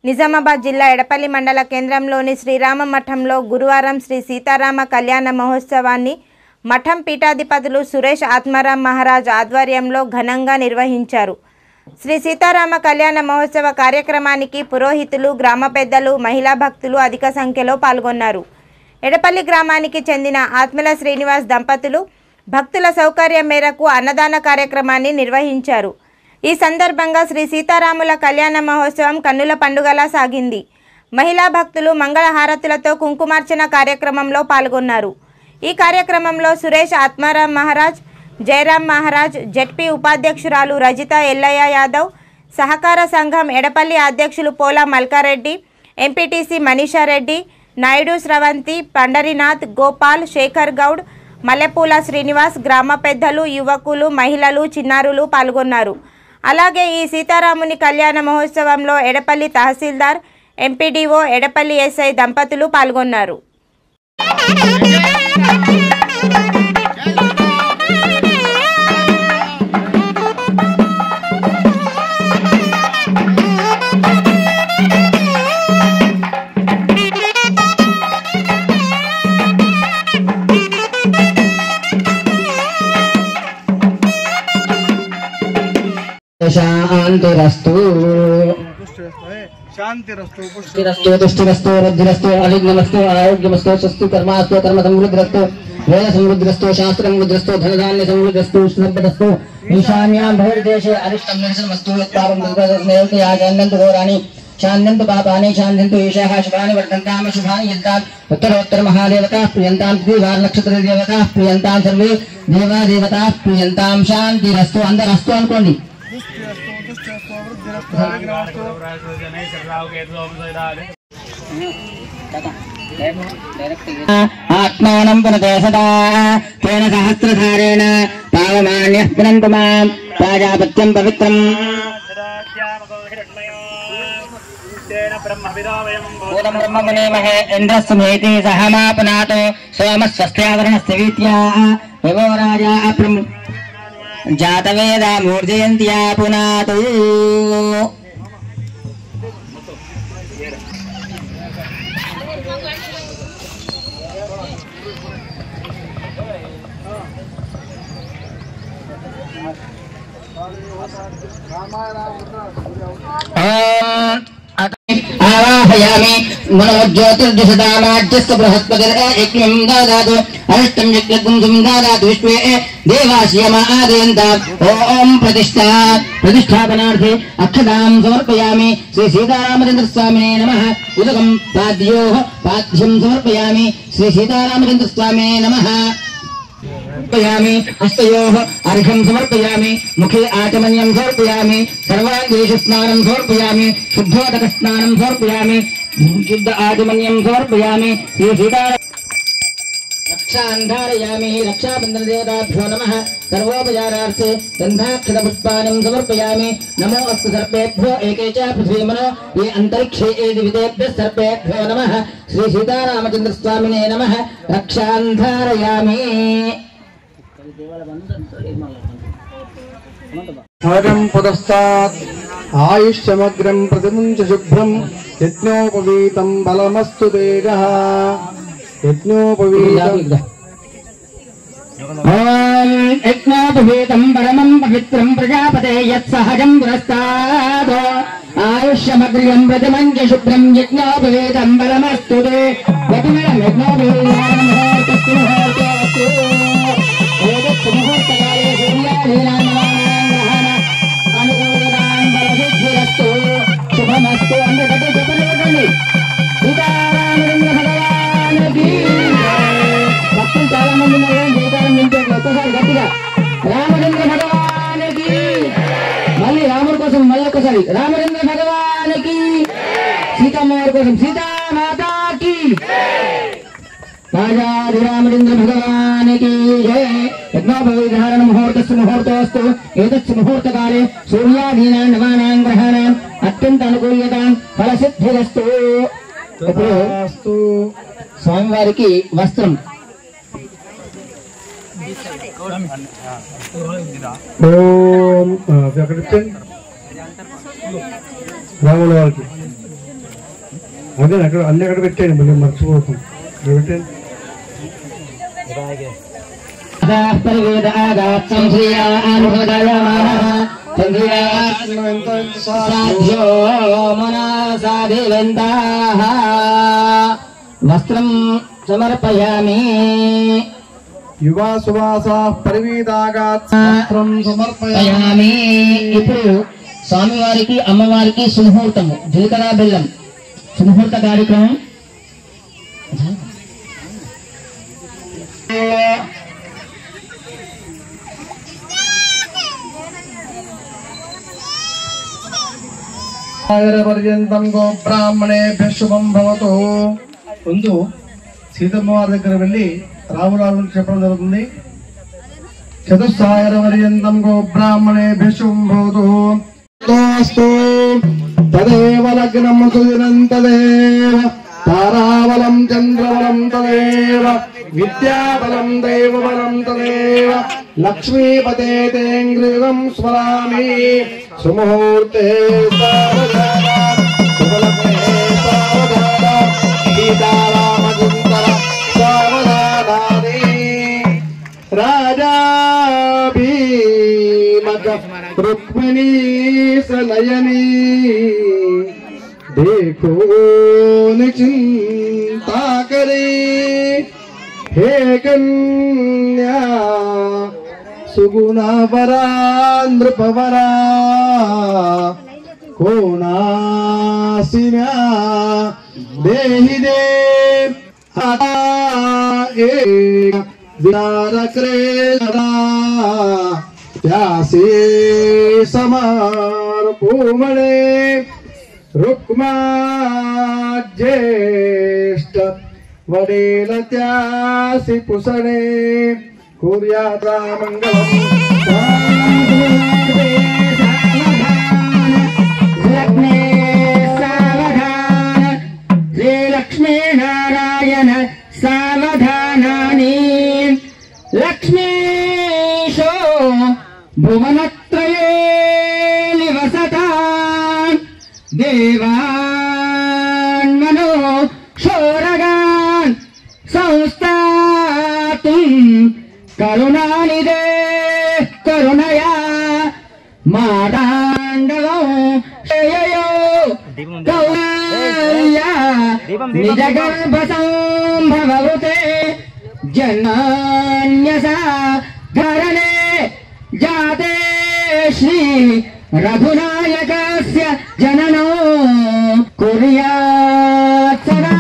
నిజామాబాద్ జిల్లా ఎడపల్లి మండల కేంద్రంలోని శ్రీరామ మఠంలో గురువారం శ్రీ సీతారామ కళ్యాణ మహోత్సవాన్ని మఠం పీఠాధిపతులు సురేష్ ఆత్మారాం మహారాజ్ ఆధ్వర్యంలో ఘనంగా నిర్వహించారు. శ్రీ సీతారామ కళ్యాణ మహోత్సవ కార్యక్రమానికి పురోహితులు, గ్రామ పెద్దలు, మహిళా భక్తులు అధిక సంఖ్యలో పాల్గొన్నారు. ఎడపల్లి గ్రామానికి చెందిన ఆత్మల శ్రీనివాస్ దంపతులు భక్తుల సౌకర్యం మేరకు అన్నదాన కార్యక్రమాన్ని నిర్వహించారు. ఈ సందర్భంగా శ్రీ సీతారాముల కళ్యాణ మహోత్సవం కన్నుల పండుగలా సాగింది. మహిళా భక్తులు మంగళహారతులతో కుంకుమార్చన కార్యక్రమంలో పాల్గొన్నారు. ఈ కార్యక్రమంలో సురేష్ ఆత్మారాం మహారాజ్, జయరాం మహారాజ్, జెడ్పీ ఉపాధ్యక్షురాలు రజిత ఎల్లయ్య యాదవ్, సహకార సంఘం ఎడపల్లి అధ్యక్షులు పోలా మల్కారెడ్డి, ఎంపీటీసీ మనీషారెడ్డి, నాయుడు స్రవంతి, పండరినాథ్, గోపాల్, శేఖర్ గౌడ్, మల్లెపూల శ్రీనివాస్, గ్రామ పెద్దలు, యువకులు, మహిళలు, చిన్నారులు పాల్గొన్నారు. అలాగే ఈ సీతారాముని కళ్యాణ మహోత్సవంలో ఎడపల్లి తహసీల్దార్, ఎంపీడీఓ, ఎడపల్లి ఎస్ఐ దంపతులు పాల్గొన్నారు. शांतिरस्तु शांतिरस्तु तुष्टिरस्तु वृद्धिरस्तु अविघ्नमस्तु आरोग्यमस्तु स्वस्ति कर्मास्तु कर्म समृद्धिरस्तु वेद समृद्धिरस्तु शास्त्र समृद्धिरस्तु धनधान्य समृद्धिरस्तु स्नग्धरस्तु ईशान्यां भवेदेशे अरिष्टं निरसनमस्तु यत्पापं निर्गतस्नेहते आजन्नन्तु घोराणि शान्यन्तु पापानि शान्यन्तु ईशाः शुभानि वर्धन्तां शुभानि यन्ताम् उत्तरोत्तर महादेवताः प्रियन्तां द्विवार नक्षत्र देवताः प्रियन्तां सर्वे देवादेवताः प्रियन्तां शान्तिरस्तु अंदरस्तु अनुकोंडि आत्मानं पुनते सदा तेन सहस्रधारेण पावमान्यः पुनन्तु मां प्राजापत्यं पवित्रम् भूतं ब्रह्ममुनेमहे इन्द्रस्सुमेति सहमापनातो सोमस्वस्त्यावरणस्य वीत्या विभो राजा जातवेदा मूर्जयन्त्या पुनातु आवाहयामि मनो ज्योतिर्दशदामाज्यस्य बृहस्पतिर्यज्ञं ददातु अरिष्टं यज्ञं ददातु विश्वे देवास्यमा आदयन्ताम् ॐ प्रतिष्ठापनार्थे अक्षतां समर्पयामि श्री सीतारामचन्द्र स्वामिने नमः उदकं पाद्यं समर्पयामि श्री सीतारामचन्द्र स्वामिने नमः हस्तयोः अर्घ्यं समर्पयामि मुखे आचमन्यं समर्पयामि सर्वाङ्गेषु स्नानं समर्पयामि शुद्धोदक स्नानं समर्पयामि शुद्ध आचमन्यं समर्पयामि श्री सीता रक्षां धारयामि रक्षाबन्धन देवताभ्यो नमः सर्वोपचारार्थे गन्धाक्षत पुष्पाणि समर्पयामि नमो अस्तु सर्पेभ्यो एके च पृथ्वीमनो ये अन्तरिक्षे ये दिवितेभ्यः सर्पेभ्यो नमः श्री सीतारामचन्द्र स्वामिने नमः रक्षां धारयामि हरं पुरस्तात् आयुष्यमग्रं प्रतिमुञ्च शुभ्रं यज्ञोपवीतं बलमस्तु तेजः यज्ञोपवीतं परमं पवित्रं प्रजापते यत्सहजं पुरस्तात् आयुष्यमग्रं प्रतिमुञ्च शुभ्रं यज्ञोपवीतं बलमस्तु ते शुभमस्तु सीतारामचंद्र भगवान की भक्तुలు చాలా మంది ఉన్నారు జీవితాలను నింపారు ఒక్కసారి గట్టిగా రామచంద్ర భగవాన్ కి మళ్ళీ రాముడి కోసం మళ్ళీ ఒక్కసారి రామచంద్ర భగవాన్ కి సీతమ్మవారి కోసం సీతామాతా కి राजा रामचंद्र भगवान की जय यज्ञोपवीधारण मुहूर्तस्य मुहूर्तोऽस्तु एतस्य मुहूर्तकाले सूर्यादीनां नवानां ग्रहाणाम् अत्यंत अनुकूल्यतां फलसिद्धिरस्तु स्वामिवारिकी वस्त्रं ओम రాముల వారికి అదే అక్కడ అన్ని అక్కడ పెట్టేయండి, మళ్ళీ మర్చిపోతాం. ఇక్కడ పెట్టండి. వస్త్రం సమర్పయామి. యువా సువాస పరివీదాగాత్ వస్త్రం సమర్పయామి. ఇప్పుడు స్వామివారికి అమ్మవారికి సుముహూర్తము, జీలకర్ర బెల్లం సుముహూర్త కార్యక్రమం. పర్యంతం గో బ్రాహ్మణేభ్యః శుభం భవతు. ముందు సీతమ్మ వారి దగ్గర వెళ్ళి రామురాజు చెప్పడం జరుగుతుంది. చతుస్సాగర పర్యంతం గో బ్రాహ్మణేభ్యః శుభం భవతు. తదేవ లగ్నం సుదినం తదేవ తారాబలం చంద్రబలం తదేవ విద్యాబలం దైవబలం తదేవ లక్ష్మీపతే తేంగ్రియుగం స్మరామి. సుముహూర్తే సావధాన శుభలగ్నే సావధాన సీతారామచంద్ర సావధానాని. రాజా భీమక రుక్మిణీ సనయనీ देखो निचिंता करे हे कन्या सुगुणा वरा नृपवरा कोणासिन्या देहि दे एक विचारक्रे सदा त्यासे समर्पोमणे रुक्मा ज्येष्ठ वडील त्यासी पुसणे कुर्यात मंगलम. श्री लक्ष्मी नारायण सावधानानि. लक्ष्मीशो भुवनत्रये निवसता देवान् मनो शोरगान् संस्थातुं करुणानिधे करुणया मादाण्डवो शययो गौर्या निजगर्भसम्भवते जन्मान्यसा धरणे जाते श्री रघुनायकस्य जननो कुर्यात् सदा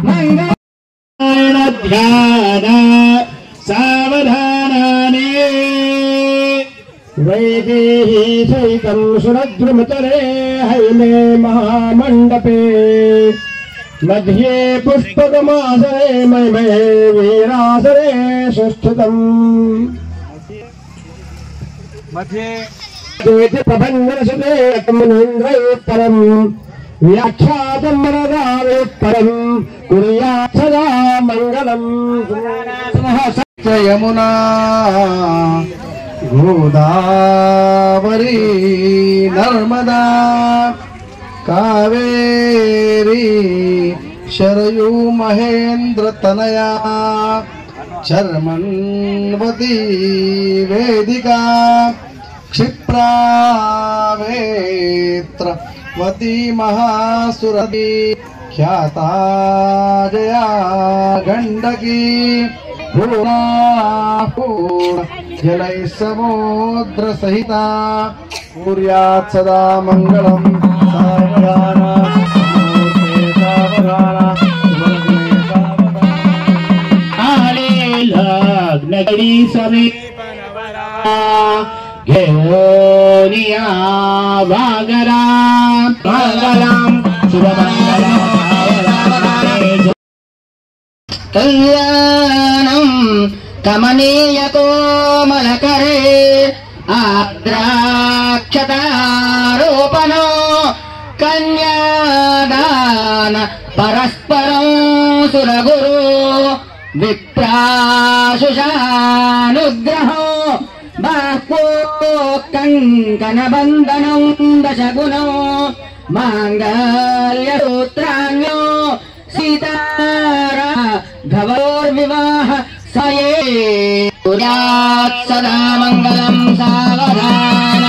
मंगल ध्यान सावधानानि. वैदेही सहितं सुरद्रुमतले हैमे महामण्डपे मध्ये पुष्पकमासरे मयमे वीरासरे सुस्थितम्. मध्ये प्रबन्धनसुतेन्द्रयोत्तरम् व्याख्यातं वरदायोत्तरम् कुर्यात् सदा मङ्गलम्. यमुना गोदावरी नर्मदा कावेरी शरयू महेन्द्र तनया चर्मन्वती वेदिका क्षिप्रावेत्रवती महासुरती ख्याता जया गंडकी जलै समुद्र सहिता कुर्यात् सदा मंगलम्. सावधाना लग्नगिरी घेनिया वागरा मंगलम शुभमंगलम. कल्याणं कमनीय कोमलकरे आद्राक्षतारोपणो कन्यादान परस्परं सुरगुरु विप्राशुषानुग्रहो बाह्वो కంకణబంధనం దశగుణం మాంగళ్యసూత్రాన్యో సీతారా భవోర్వివాహ సయే సదా మంగళం సావధాన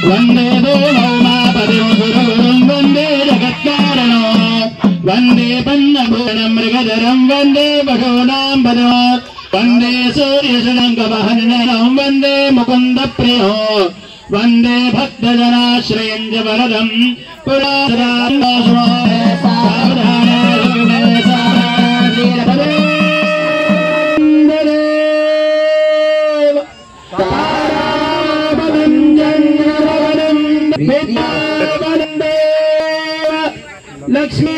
వందే దేవోమాపతిం సురగురుం వందే జగత్కారణో వందే పన్నభూషణం మృగధరం వందే పశూనాం పదో వందే సూర్యశనంకమహనం వందే ముకుంద ప్రియో వందే భక్తజనాశ్రయం చ వరదం లక్ష్మీ